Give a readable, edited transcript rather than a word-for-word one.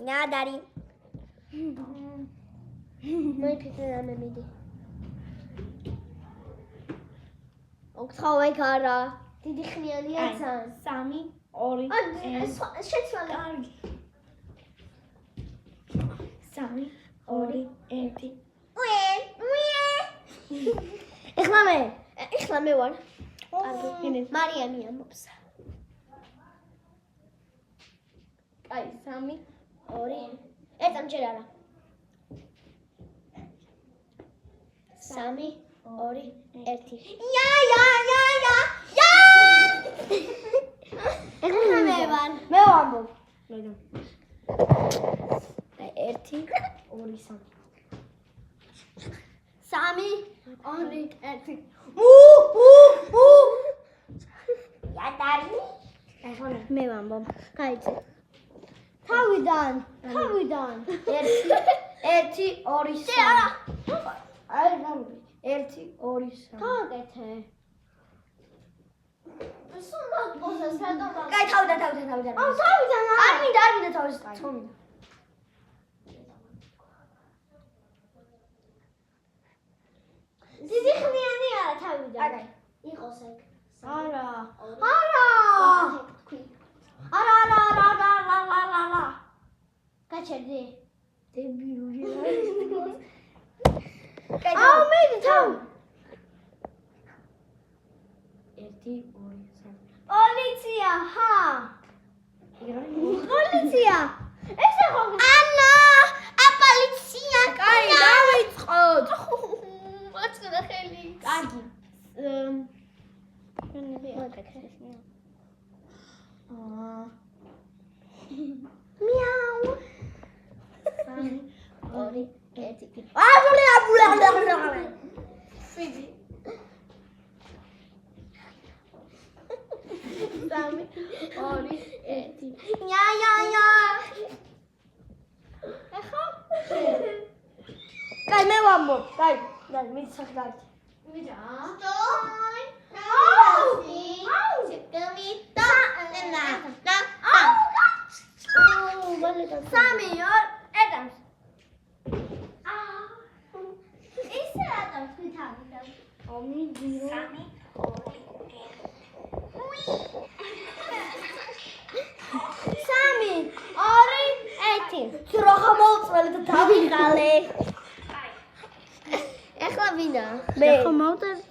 ნადარი. მოიფიქრე რამე მიდი. ოქროვე ქარა. დიდი ხნიანია ძალიან. 3 2 შეცვალე. კარგი. 3 2 1 ეხლა მე ვარ. კარგი. მარიამი ამბობს. აი 3 2 ერთამ ჯერ არა. 3 2 1 ეხლა მე ვარ. მე ვამბობ. მე 1 2 3 3 2 1 ნადარი. ეხლა მე ვამბობ. გაიწე. თავიდან. 1 2 3 აი გამი 1 2 3 გააკეთე. სულ მოწეს რატომ? კაი თავიდან თავიდან. არ მინდა თავის წომინდა დიდი ხნიანი არა თავიდან. აგай იყოს ეგ. არა არა. გაჩერდი. დებილური აუ მე თავ. 1 2 3 პოლიცია, ჰა. იგრა პოლიცია. ეს ახლა ანა, აპოლიცია. კაი დავიწყოთ მოწდა ხელი. კარგი მიაუ. 3 2 1 ფიდი. 3 2 1 ია. ეხა? კაი მე ვამბობ კაი მიდი სახდარი ვიდა? სტოი. აუ. შეკმიტა. აუ, მალე 3 ედამს. ისე ედამს თვითონ. ამიდი 3 2 1 ძროხა მოუწმელი და დავიღალე ეხლა ვინა? მე ხომ მოვწერე?